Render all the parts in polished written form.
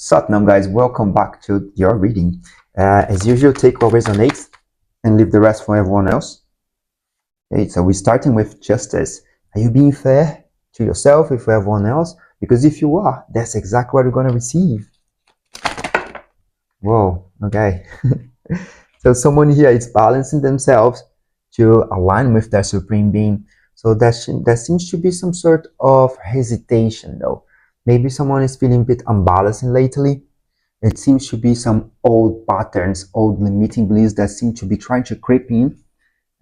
Satnam guys, welcome back to your reading. As usual, take what resonates and leave the rest for everyone else. Okay, so we're starting with justice. Are you being fair to yourself and for everyone else? Because if you are, that's exactly what you're going to receive. Whoa, okay. So someone here is balancing themselves to align with their supreme being. So there seems to be some sort of hesitation though. Maybe someone is feeling a bit unbalanced lately. It seems to be some old patterns, old limiting beliefs that seem to be trying to creep in.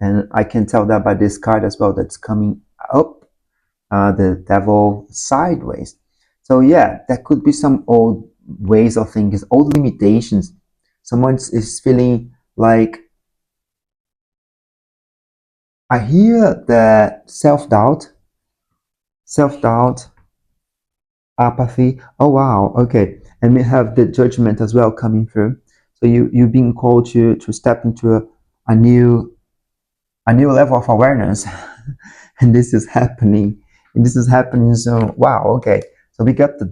And I can tell that by this card as well that's coming up, the devil sideways. So yeah, that could be some old ways of thinking, old limitations. Someone is feeling like, I hear the self-doubt, apathy. Oh wow, okay. And we have the judgment as well coming through. So you're being called to step into a new level of awareness. And this is happening. So wow, okay. So we got the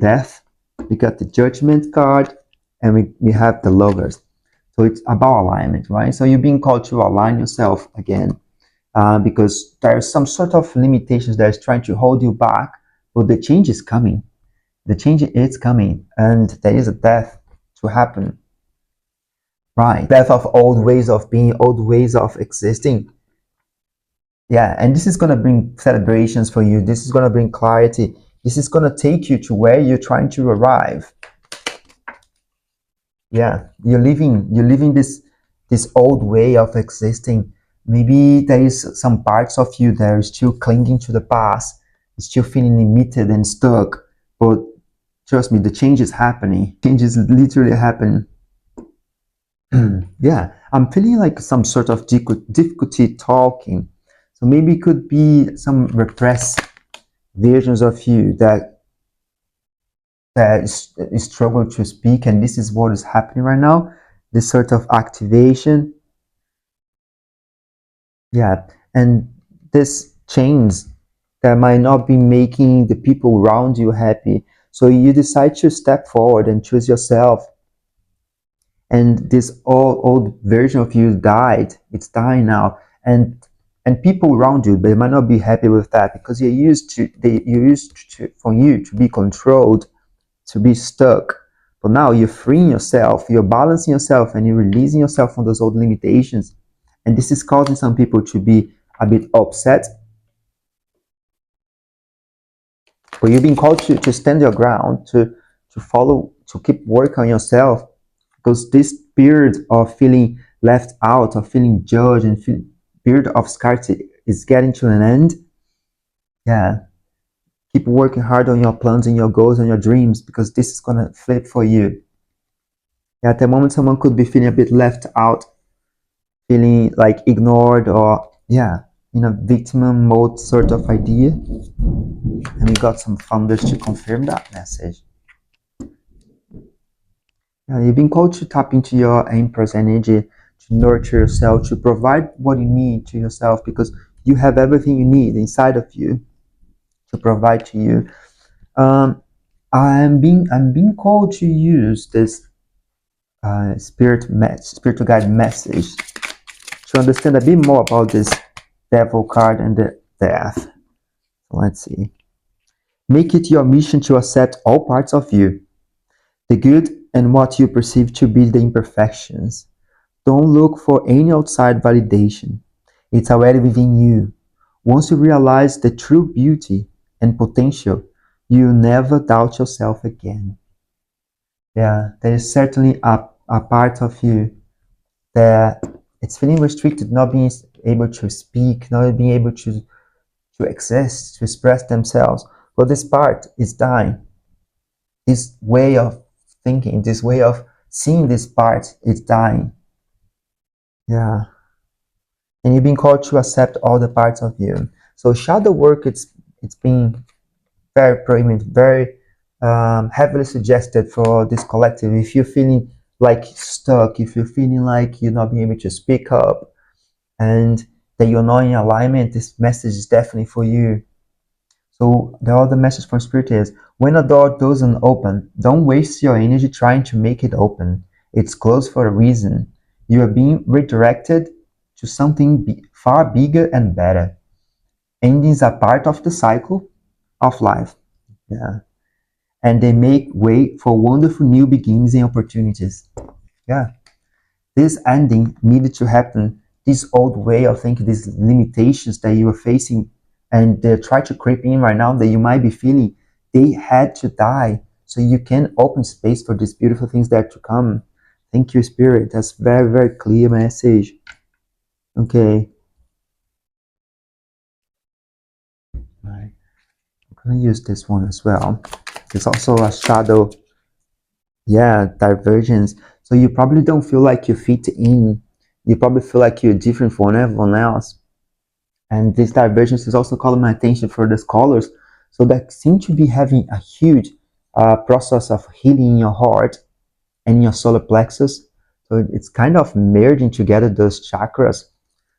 death, we got the judgment card, and we have the lovers. So it's about alignment, right? So you're being called to align yourself again, because there's some sort of limitations that is trying to hold you back, but the change is coming. The change is coming, and there is a death to happen. Right, death of old ways of being, old ways of existing. Yeah, and this is going to bring celebrations for you. This is going to bring clarity. This is going to take you to where you're trying to arrive. Yeah, you're living this old way of existing. Maybe there is some parts of you that are still clinging to the past, still feeling limited and stuck. But trust me, the change is happening. Change is literally happening. Yeah, I'm feeling like some sort of difficulty talking. So maybe it could be some repressed versions of you that struggle to speak, and this is what is happening right now. This sort of activation. Yeah, and this chains that might not be making the people around you happy. So you decide to step forward and choose yourself. And this old version of you died. It's dying now. And people around you, they might not be happy with that because you're used to for you to be controlled, to be stuck. But now you're freeing yourself, you're balancing yourself, and you're releasing yourself from those old limitations. And this is causing some people to be a bit upset. But you're being called to stand your ground, to follow, to keep work on yourself, because this period of feeling left out, of feeling judged, and period of scarcity is getting to an end. Yeah, keep working hard on your plans and your goals and your dreams, because this is gonna flip for you. Yeah, at the moment someone could be feeling a bit left out, feeling like ignored, or yeah, in a victim mode sort of idea. And we got some thunders to confirm that message. Yeah, you've been called to tap into your Empress energy, to nurture yourself, to provide what you need to yourself, because you have everything you need inside of you to provide to you. I'm being called to use this spiritual guide message to understand a bit more about this devil card and the death. Let's see. Make it your mission to accept all parts of you, the good and what you perceive to be the imperfections. Don't look for any outside validation. It's already within you. Once you realize the true beauty and potential, you'll never doubt yourself again. Yeah, there is certainly a part of you that it's feeling restricted, not being able to speak, not being able to exist, to express themselves. But this part is dying. This way of thinking, this way of seeing this part is dying. Yeah. And you've been called to accept all the parts of you. So shadow work, it's been very prominent, very heavily suggested for this collective. If you're feeling like stuck, if you're feeling like you're not being able to speak up, and that you're not in alignment, this message is definitely for you. So the other message from Spirit is, when a door doesn't open, don't waste your energy trying to make it open. It's closed for a reason. You are being redirected to something far bigger and better. Endings are part of the cycle of life. Yeah. And they make way for wonderful new beginnings and opportunities. Yeah. This ending needed to happen. This old way of thinking, these limitations that you are facing and they try to creep in right now that you might be feeling, they had to die so you can open space for these beautiful things that are to come. Thank you, Spirit. That's very, very clear message. Okay. Right. I'm gonna use this one as well. There's also a shadow, yeah, divergence. So you probably don't feel like you fit in. You probably feel like you're different from everyone else. And this divergence is also calling my attention for the scholars. So that seem to be having a huge process of healing in your heart and in your solar plexus. So it's kind of merging together those chakras.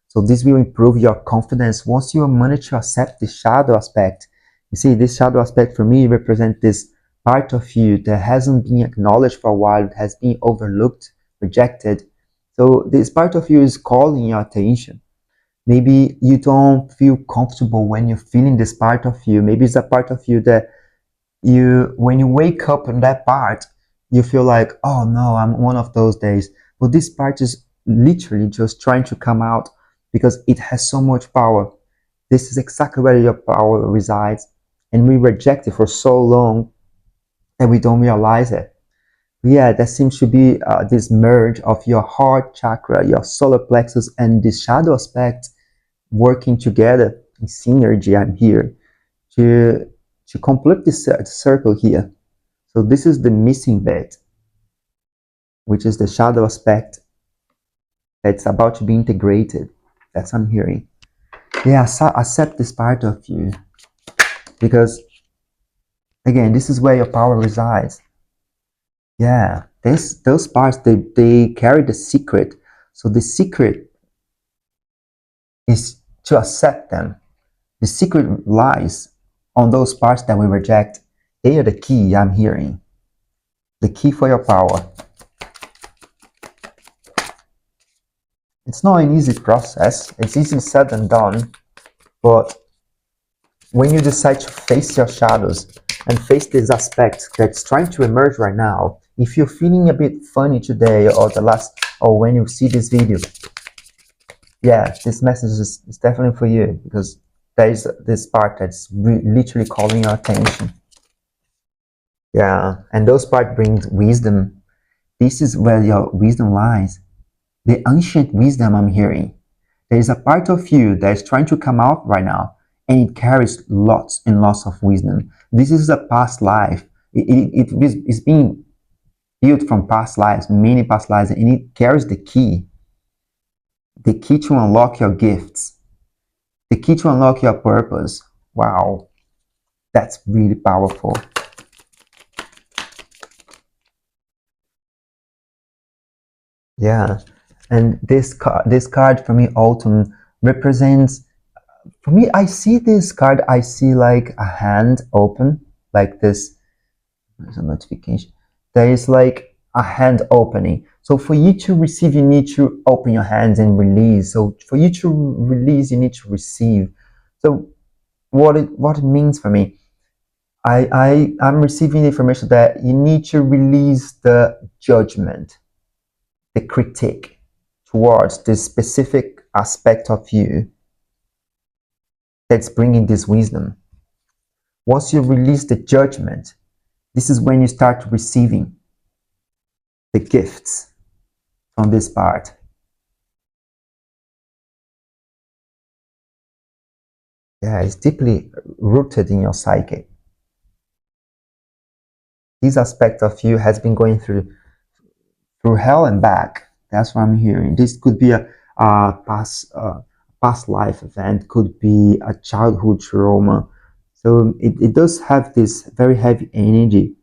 So this will improve your confidence once you manage to accept the shadow aspect. You see, this shadow aspect for me represents this part of you that hasn't been acknowledged for a while, it has been overlooked, rejected. So this part of you is calling your attention. Maybe you don't feel comfortable when you're feeling this part of you. Maybe it's a part of you that when you wake up in that part, you feel like, oh no, I'm one of those days. But this part is literally just trying to come out because it has so much power. This is exactly where your power resides. And we reject it for so long that we don't realize it. Yeah, there seems to be this merge of your heart chakra, your solar plexus, and this shadow aspect working together in synergy. I'm here to complete this circle here. So this is the missing bit, which is the shadow aspect that's about to be integrated. That's what I'm hearing. Yeah, accept this part of you because again, this is where your power resides. Yeah, those parts they carry the secret. So the secret is to accept them. The secret lies on those parts that we reject. They are the key I'm hearing. The key for your power. It's not an easy process. It's easily said than done. But when you decide to face your shadows and face this aspect that's trying to emerge right now, if you're feeling a bit funny today or when you see this video, yeah, this message is definitely for you because there is this part that's literally calling your attention. Yeah, and those part brings wisdom. This is where your wisdom lies. The ancient wisdom I'm hearing. There is a part of you that is trying to come out right now, and it carries lots and lots of wisdom. This is a past life. It's being built from past lives, many past lives, and it carries the key to unlock your gifts, the key to unlock your purpose. Wow, that's really powerful. Yeah, and this card for me, Autumn, represents. For me, I see this card. I see like a hand open, like this. There's a notification. There is like a hand opening. So for you to receive, you need to open your hands and release. So for you to release, you need to receive. So what it means for me, I'm receiving information that you need to release the judgment, the critique towards this specific aspect of you that's bringing this wisdom. Once you release the judgment, this is when you start receiving the gifts from this part. Yeah, it's deeply rooted in your psyche. This aspect of you has been going through hell and back. That's what I'm hearing. This could be a past life event, could be a childhood trauma. So it does have this very heavy energy.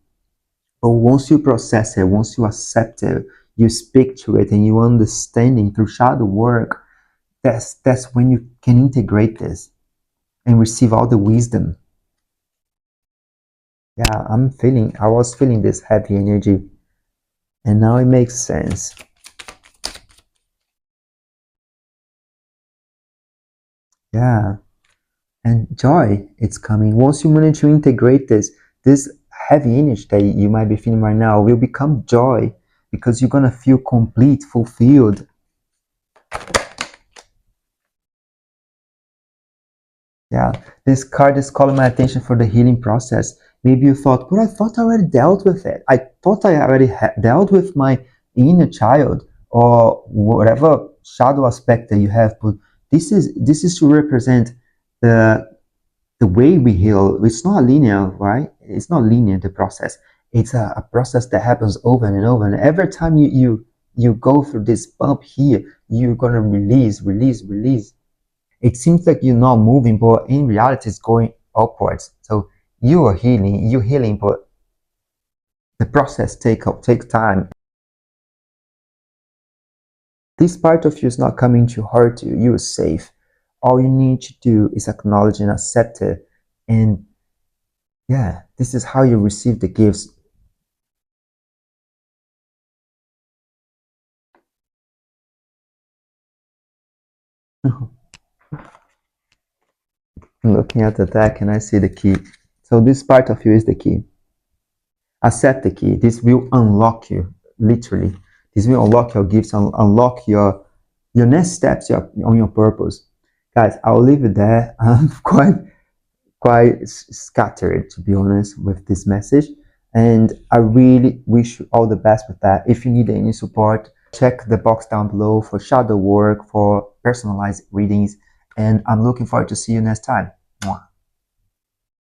But once you process it, once you accept it, you speak to it and you understanding through shadow work, that's when you can integrate this and receive all the wisdom. Yeah, I was feeling this heavy energy, and now it makes sense. Yeah, and joy, it's coming. Once you manage to integrate this heavy energy that you might be feeling right now will become joy because you're gonna feel complete, fulfilled. Yeah, this card is calling my attention for the healing process. Maybe you thought, but I thought I already dealt with it. I thought I already dealt with my inner child or whatever shadow aspect that you have. But this is to represent the the way we heal. It's not linear, right? It's not linear, the process. It's a process that happens over and over. And every time you go through this bump here, you're gonna release, release, release. It seems like you're not moving, but in reality, it's going upwards. So you're healing, but the process take time. This part of you is not coming to hurt you. You're safe. All you need to do is acknowledge and accept it. And yeah, this is how you receive the gifts. I'm looking at the deck and I see the key. So this part of you is the key. Accept the key. This will unlock you, literally. This will unlock your gifts, unlock your next steps on your purpose. Guys, I'll leave it there. I'm quite scattered, to be honest, with this message. And I really wish you all the best with that. If you need any support, check the box down below for shadow work, for personalized readings. And I'm looking forward to see you next time.